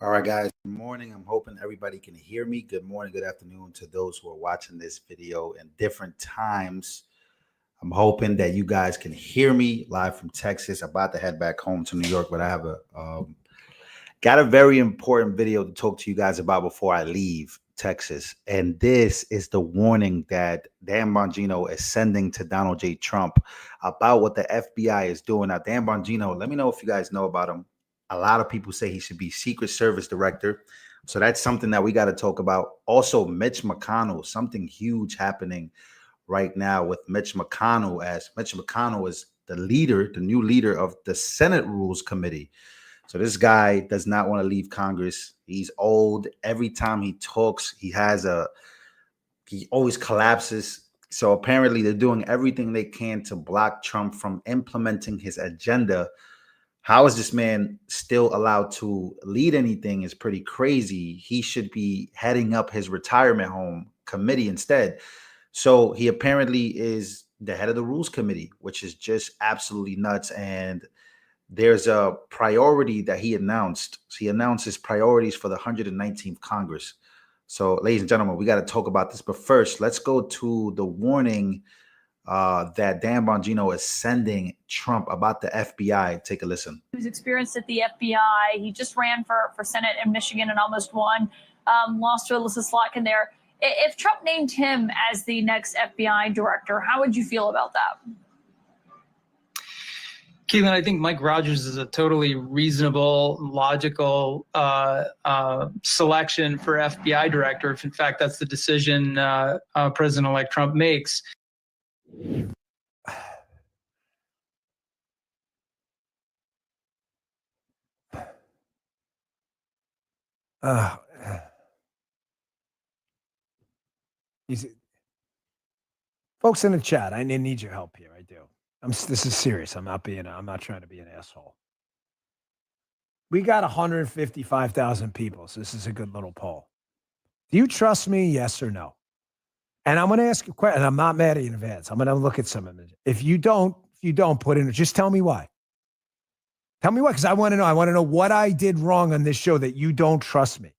All right, guys. Good morning. I'm hoping everybody can hear me. Good morning, good afternoon to those who are watching this video in different times. I'm hoping that you guys can hear me live from Texas. About to head back home to New York, but I have got a very important video to talk to you guys about before I leave Texas. And this is the warning that Dan Bongino is sending to Donald J. Trump about what the FBI is doing. Now, Dan Bongino, let me know if you guys know about him. A lot of people say he should be Secret Service Director. So that's something that we got to talk about. Also, Mitch McConnell, something huge happening right now with Mitch McConnell, as Mitch McConnell is the leader, the new leader of the Senate Rules Committee. So this guy does not want to leave Congress. He's old. Every time he talks, he always collapses. So apparently they're doing everything they can to block Trump from implementing his agenda. How is this man still allowed to lead anything is pretty crazy. He should be heading up his retirement home committee instead. So he apparently is the head of the Rules Committee, which is just absolutely nuts. And there's a priority that he announced. So he announced his priorities for the 119th Congress. So, ladies and gentlemen, we got to talk about this. But first, let's go to the warning that Dan Bongino is sending Trump about the FBI. Take a listen. He was experienced at the FBI. He just ran for Senate in Michigan and almost won. Lost to Alyssa Slotkin there. If Trump named him as the next FBI director, how would you feel about that? Caitlin, I think Mike Rogers is a totally reasonable, logical selection for FBI director. If in fact that's the decision President-elect Trump makes. Folks in the chat, I need your help here. I do. This is serious. I'm not trying to be an asshole. We got 155,000 people, so this is a good little poll. Do you trust me? Yes or no? And I'm going to ask a question. And I'm not mad at you in advance. I'm going to look at some of them. If you don't put in, just tell me why. Tell me why, because I want to know. I want to know what I did wrong on this show that you don't trust me.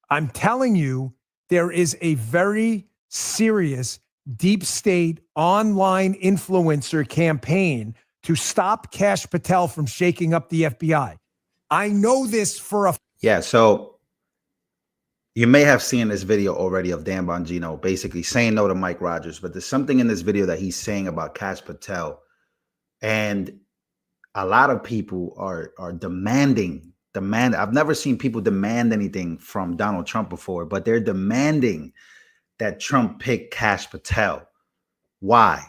I'm telling you, there is a very serious deep state online influencer campaign to stop Kash Patel from shaking up the FBI. I know this for a... Yeah, so you may have seen this video already of Dan Bongino basically saying no to Mike Rogers, but there's something in this video that he's saying about Kash Patel. And a lot of people are demanding. I've never seen people demand anything from Donald Trump before, but they're demanding that Trump pick Kash Patel. Why?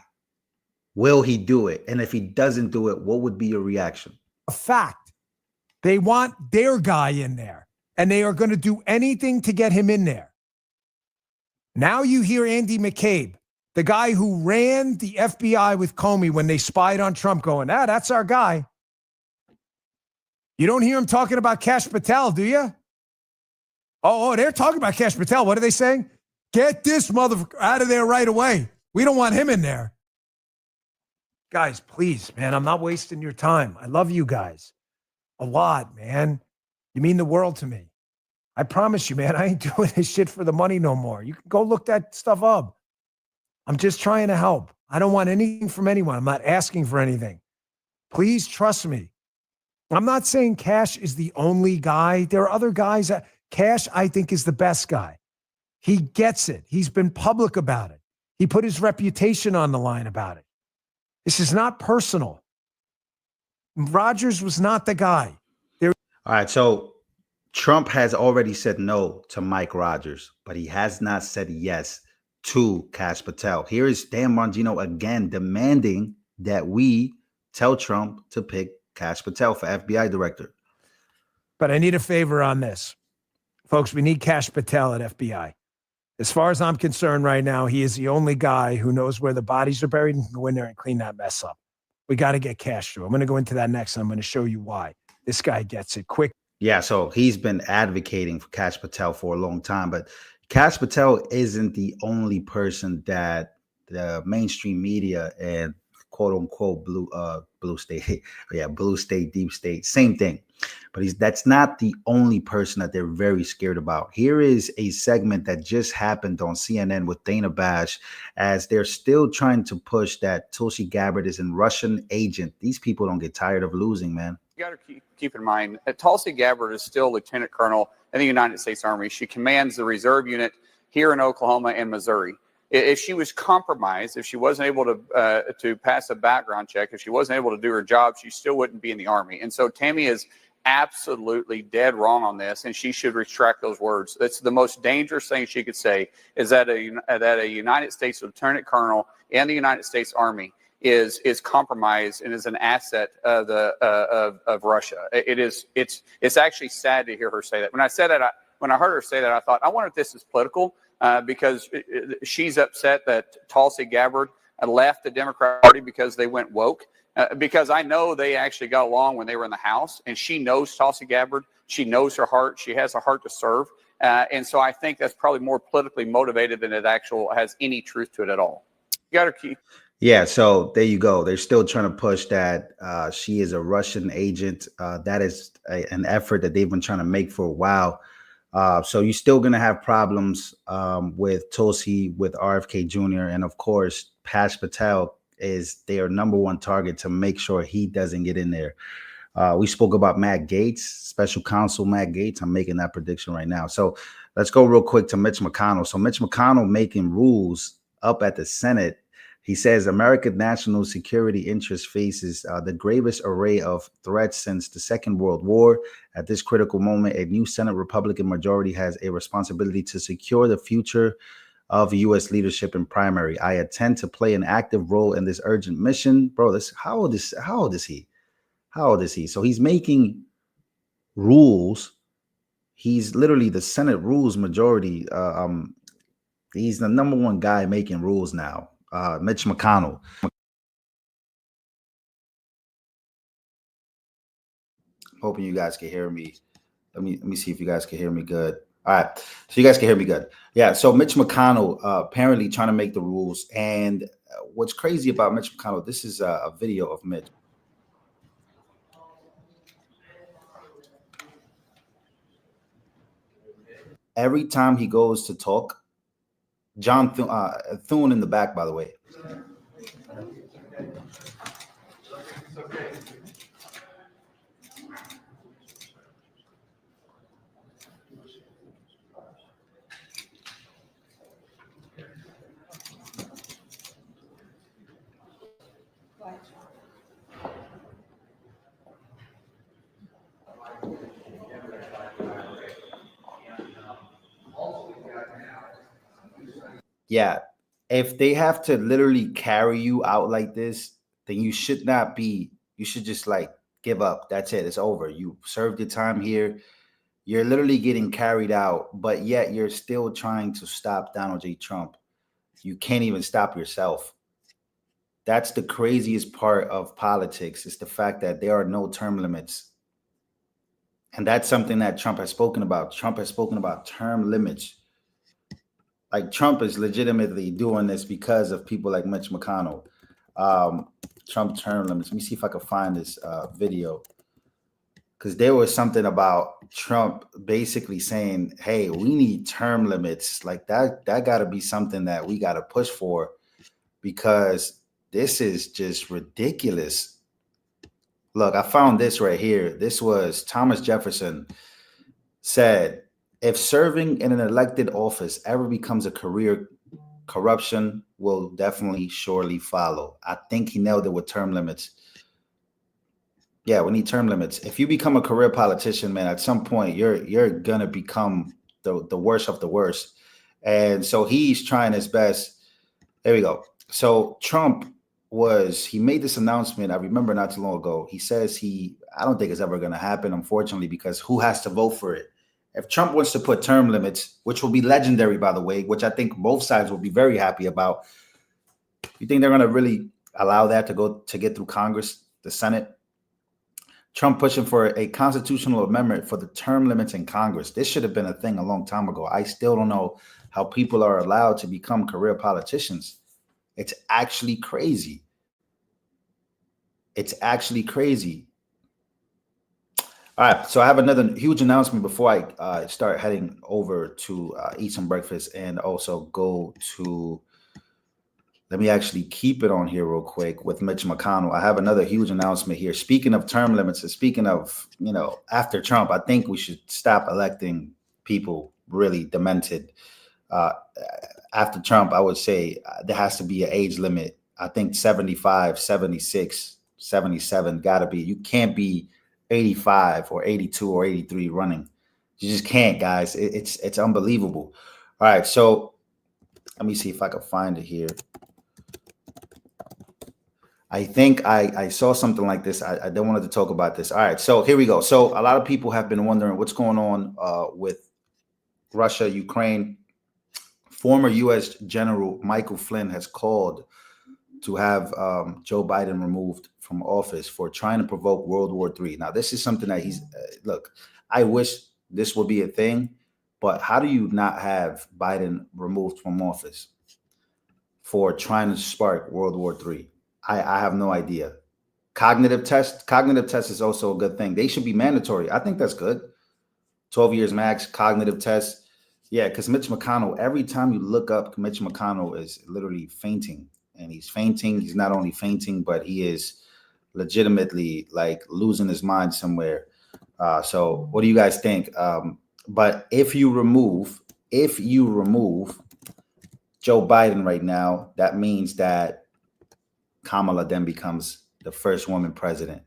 Will he do it? And if he doesn't do it, what would be your reaction? A fact. They want their guy in there, and they are going to do anything to get him in there. Now you hear Andy McCabe, the guy who ran the FBI with Comey when they spied on Trump, going, that's our guy. You don't hear him talking about Kash Patel, do you? Oh, they're talking about Kash Patel. What are they saying? Get this motherfucker out of there right away. We don't want him in there. Guys, please, man, I'm not wasting your time. I love you guys a lot, man. You mean the world to me. I promise you, man, I ain't doing this shit for the money no more. You can go look that stuff up. I'm just trying to help. I don't want anything from anyone. I'm not asking for anything. Please trust me. I'm not saying Kash is the only guy. There are other guys. Kash, I think, is the best guy. He gets it. He's been public about it. He put his reputation on the line about it. This is not personal. Rogers was not the guy. All right, so Trump has already said no to Mike Rogers, but he has not said yes to Kash Patel. Here is Dan Bongino again demanding that we tell Trump to pick Kash Patel for FBI director. But I need a favor on this. Folks, we need Kash Patel at FBI. As far as I'm concerned right now, he is the only guy who knows where the bodies are buried and can go in there and clean that mess up. We got to get Kash through. I'm going to go into that next. And I'm going to show you why. This guy gets it quick. Yeah, so he's been advocating for Kash Patel for a long time, but Kash Patel isn't the only person that the mainstream media and quote unquote blue state, blue state, deep state, same thing. But that's not the only person that they're very scared about. Here is a segment that just happened on CNN with Dana Bash, as they're still trying to push that Tulsi Gabbard is a Russian agent. These people don't get tired of losing, man. You got to keep in mind that Tulsi Gabbard is still Lieutenant Colonel in the United States Army. She commands the reserve unit here in Oklahoma and Missouri. If she was compromised, if she wasn't able to pass a background check, if she wasn't able to do her job, she still wouldn't be in the Army. And so Tammy is absolutely dead wrong on this, and she should retract those words. That's the most dangerous thing she could say, is that a United States Lieutenant Colonel in the United States Army is compromised and is an asset of Russia. It's actually sad to hear her say that. When I heard her say that, I thought, I wonder if this is political, because she's upset that Tulsi Gabbard left the Democratic Party because they went woke. Because I know they actually got along when they were in the House, and she knows Tulsi Gabbard. She knows her heart. She has a heart to serve. And so I think that's probably more politically motivated than it actually has any truth to it at all. You got to keep. Yeah, so there you go. They're still trying to push that she is a Russian agent. That is an effort that they've been trying to make for a while. So you're still going to have problems with Tulsi, with RFK Jr., and of course, Pash Patel is their number one target to make sure he doesn't get in there. We spoke about Matt Gaetz, special counsel Matt Gaetz. I'm making that prediction right now. So let's go real quick to Mitch McConnell. So Mitch McConnell making rules up at the Senate. He says American national security interest faces the gravest array of threats since the Second World War. At this critical moment, a new Senate Republican majority has a responsibility to secure the future of U.S. leadership and primary. I intend to play an active role in this urgent mission. Bro, how old is he? How old is he? So he's making rules. He's literally the Senate rules majority. He's the number one guy making rules now. Mitch McConnell. Hoping you guys can hear me. Let me see if you guys can hear me good. All right, so you guys can hear me good. Yeah, so Mitch McConnell apparently trying to make the rules. And what's crazy about Mitch McConnell, this is a video of Mitch. Every time he goes to talk, John Thune in the back, by the way. Yeah, if they have to literally carry you out like this, then you should not be. You should just like give up. That's it. It's over. You served your time here. You're literally getting carried out, but yet you're still trying to stop Donald J. Trump. You can't even stop yourself. That's the craziest part of politics, is the fact that there are no term limits. And that's something that Trump has spoken about. Trump has spoken about term limits. Like, Trump is legitimately doing this because of people like Mitch McConnell. Trump term limits. Let me see if I can find this video. Because there was something about Trump basically saying, hey, we need term limits. Like, that got to be something that we got to push for, because this is just ridiculous. Look, I found this right here. This was Thomas Jefferson said, if serving in an elected office ever becomes a career, corruption will definitely surely follow. I think he nailed it with term limits. Yeah, we need term limits. If you become a career politician, man, at some point you're gonna become the worst of the worst. And so he's trying his best. There we go. So Trump he made this announcement. I remember not too long ago. He says I don't think it's ever gonna happen, unfortunately, because who has to vote for it? If Trump wants to put term limits, which will be legendary, by the way, which I think both sides will be very happy about, you think they're going to really allow that to get through Congress, the Senate? Trump pushing for a constitutional amendment for the term limits in Congress. This should have been a thing a long time ago. I still don't know how people are allowed to become career politicians. It's actually crazy. It's actually crazy. All right, so I have another huge announcement before I start heading over to eat some breakfast and also go to. Let me actually keep it on here real quick with Mitch McConnell. I have another huge announcement here. Speaking of term limits and speaking of, after Trump, I think we should stop electing people really demented. Uh, After Trump, I would say there has to be an age limit. I think 75, 76, 77 got to be. You can't be 85 or 82 or 83 running. You just can't, guys. It's unbelievable. All right, so let me see if I can find it here. I think I saw something like this. I don't wanted to talk about this. All right, so here we go. So a lot of people have been wondering what's going on with Russia, Ukraine. Former U.S. General Michael Flynn has called to have Joe Biden removed from office for trying to provoke World War III. Now, this is something that look, I wish this would be a thing, but how do you not have Biden removed from office for trying to spark World War III? I have no idea. Cognitive test is also a good thing. They should be mandatory. I think that's good. 12 years max, cognitive test. Yeah, because Mitch McConnell, every time you look up, Mitch McConnell is literally fainting. And he's fainting. He's not only fainting, but he is legitimately like losing his mind somewhere. So what do you guys think? But if you remove Joe Biden right now, that means that Kamala then becomes the first woman president.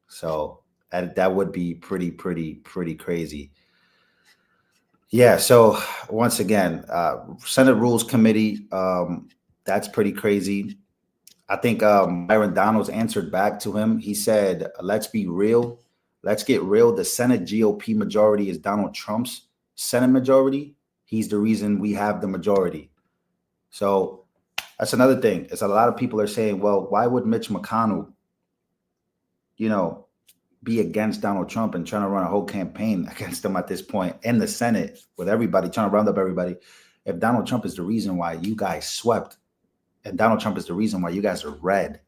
So that would be pretty crazy. Yeah. So once again, Senate Rules Committee, that's pretty crazy. I think Byron Donalds answered back to him. He said, let's be real. Let's get real. The Senate GOP majority is Donald Trump's Senate majority. He's the reason we have the majority. So that's another thing. Is a lot of people are saying, well, why would Mitch McConnell, be against Donald Trump and trying to run a whole campaign against him at this point in the Senate with everybody trying to round up everybody? If Donald Trump is the reason why you guys swept, and Donald Trump is the reason why you guys are red.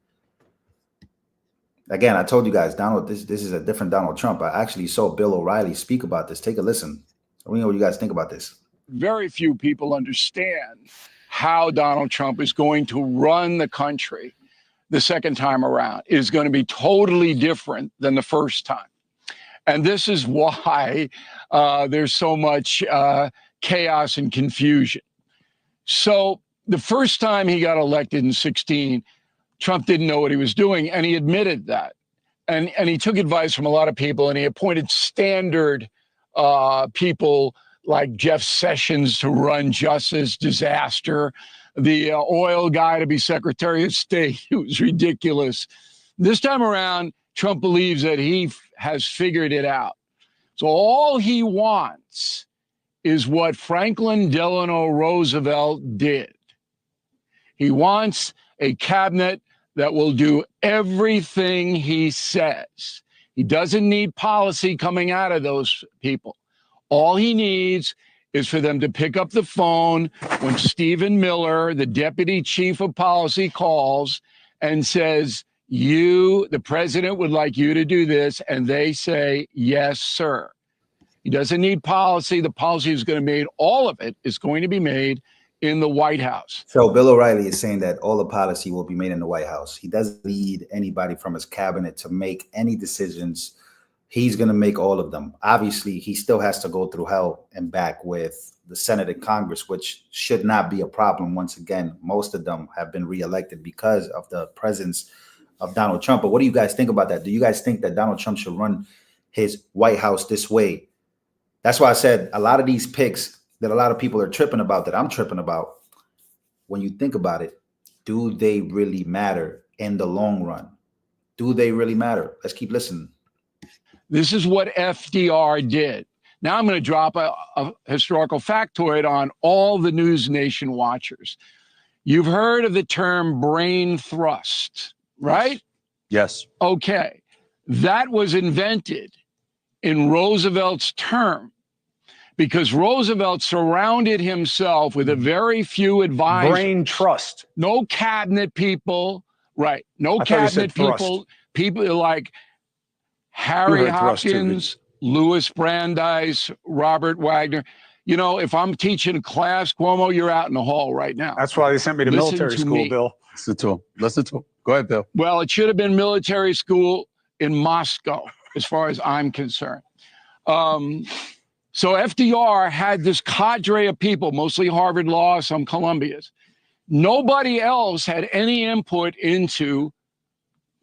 Again, I told you guys, this is a different Donald Trump. I actually saw Bill O'Reilly speak about this. Take a listen. Let me know what you guys think about this. Very few people understand how Donald Trump is going to run the country the second time around. It is going to be totally different than the first time. And this is why there's so much chaos and confusion. So the first time he got elected in 2016, Trump didn't know what he was doing, and he admitted that. And he took advice from a lot of people, and he appointed standard people like Jeff Sessions to run Justice, disaster, the oil guy to be Secretary of State. It was ridiculous. This time around, Trump believes that he has figured it out. So all he wants is what Franklin Delano Roosevelt did. He wants a cabinet that will do everything he says. He doesn't need policy coming out of those people. All he needs is for them to pick up the phone when Stephen Miller, the deputy chief of policy, calls and says, the president would like you to do this. And they say, yes, sir. He doesn't need policy. The policy is going to be made, all of it is going to be made in the White House. So Bill O'Reilly is saying that all the policy will be made in the White House. He doesn't need anybody from his cabinet to make any decisions. He's going to make all of them. Obviously, he still has to go through hell and back with the Senate and Congress, which should not be a problem. Once again, most of them have been reelected because of the presence of Donald Trump. But what do you guys think about that? Do you guys think that Donald Trump should run his White House this way? That's why I said a lot of these picks that a lot of people are tripping about, that I'm tripping about, when you think about it, do they really matter in the long run? Do they really matter? Let's keep listening. This is what FDR did. Now I'm going to drop a historical factoid on all the News Nation watchers. You've heard of the term brain thrust, right? Yes. Okay. That was invented in Roosevelt's term because Roosevelt surrounded himself with a very few advisors. Brain trust. No cabinet people, right? No cabinet people. People like Harry Hopkins, Louis Brandeis, Robert Wagner. You know, if I'm teaching a class, Cuomo, you're out in the hall right now. That's why they sent me to Listen military to school, me. Bill. Listen to him. Listen to him. Go ahead, Bill. Well, it should have been military school in Moscow, as far as I'm concerned. So FDR had this cadre of people, mostly Harvard Law, some Columbia's. Nobody else had any input into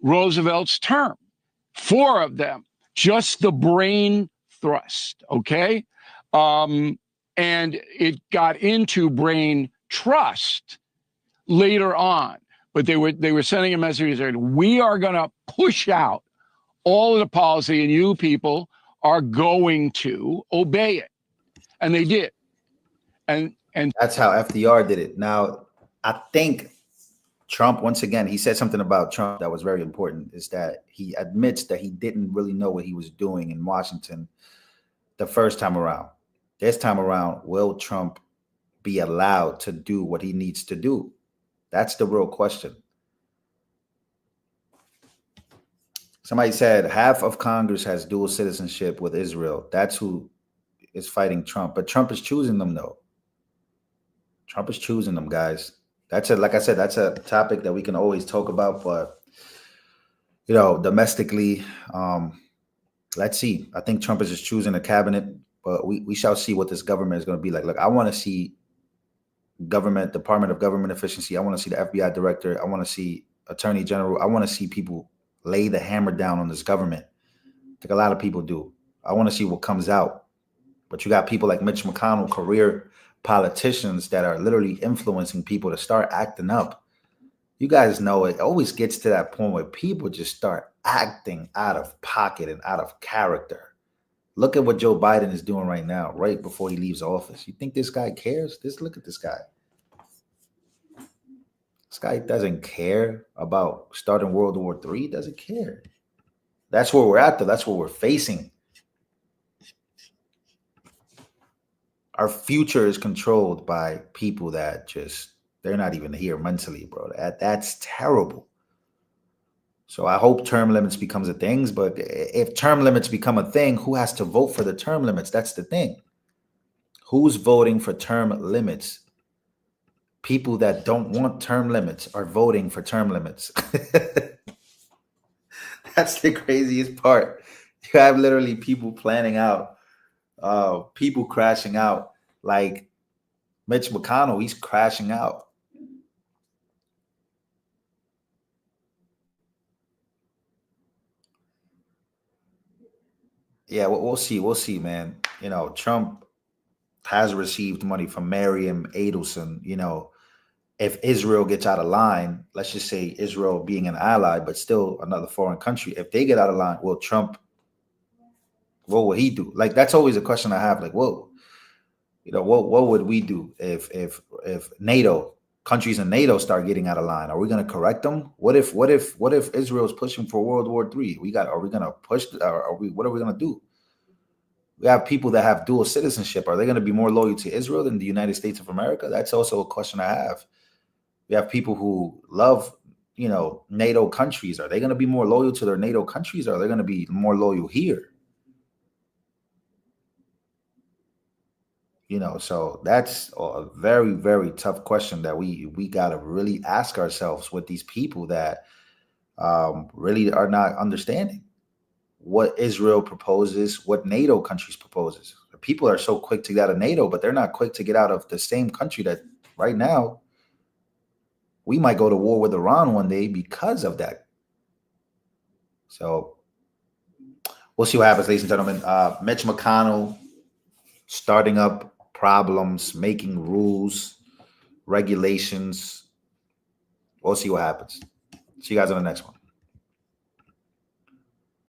Roosevelt's term. 4 of them, just the brain thrust, okay? And it got into brain trust later on. But they were sending a message saying, we are going to push out all of the policy and you people are going to obey it. And they did. And that's how FDR did it. Now, I think Trump, once again, he said something about Trump that was very important, is that he admits that he didn't really know what he was doing in Washington the first time around. This time around, will Trump be allowed to do what he needs to do? That's the real question. Somebody said half of Congress has dual citizenship with Israel. That's who is fighting Trump. But Trump is choosing them, though. Trump is choosing them, guys. Like I said, that's a topic that we can always talk about. But, you know, domestically, let's see. I think Trump is just choosing a cabinet. But we shall see what this government is going to be like. Look, I want to see Department of Government Efficiency. I want to see the FBI director. I want to see Attorney General. I want to see people lay the hammer down on this government. Like a lot of people do. I want to see what comes out. But you got people like Mitch McConnell, career politicians that are literally influencing people to start acting up. You guys know it always gets to that point where people just start acting out of pocket and out of character. Look at what Joe Biden is doing right now, right before he leaves office. You think this guy cares? Look at this guy. This guy doesn't care about starting World War III. Doesn't care. That's where we're at, though. That's what we're facing. Our future is controlled by people that they're not even here mentally, bro. That's terrible. So I hope term limits becomes a thing. But if term limits become a thing, who has to vote for the term limits? That's the thing. Who's voting for term limits? People that don't want term limits are voting for term limits. That's the craziest part. You have literally people planning out, people crashing out. Like Mitch McConnell, he's crashing out. Yeah, we'll see. We'll see, man. You know, Trump has received money from Miriam Adelson. You know, if Israel gets out of line, let's just say Israel being an ally, but still another foreign country, if they get out of line, will Trump, what will he do? Like, that's always a question I have. Like, whoa, you know, what would we do if NATO, countries in NATO start getting out of line? Are we going to correct them? What if Israel is pushing for World War III? Are we going to push? What are we going to do? We have people that have dual citizenship. Are they going to be more loyal to Israel than the United States of America? That's also a question I have. We have people who love, you know, NATO countries. Are they going to be more loyal to their NATO countries, or are they going to be more loyal here? You know, so that's a very, very tough question that we got to really ask ourselves with these people that really are not understanding what Israel proposes, what NATO countries proposes. People are so quick to get out of NATO, but they're not quick to get out of the same country that right now we might go to war with Iran one day because of that. So we'll see what happens, ladies and gentlemen. Mitch McConnell starting up problems, making rules, regulations. We'll see what happens. See you guys on the next one.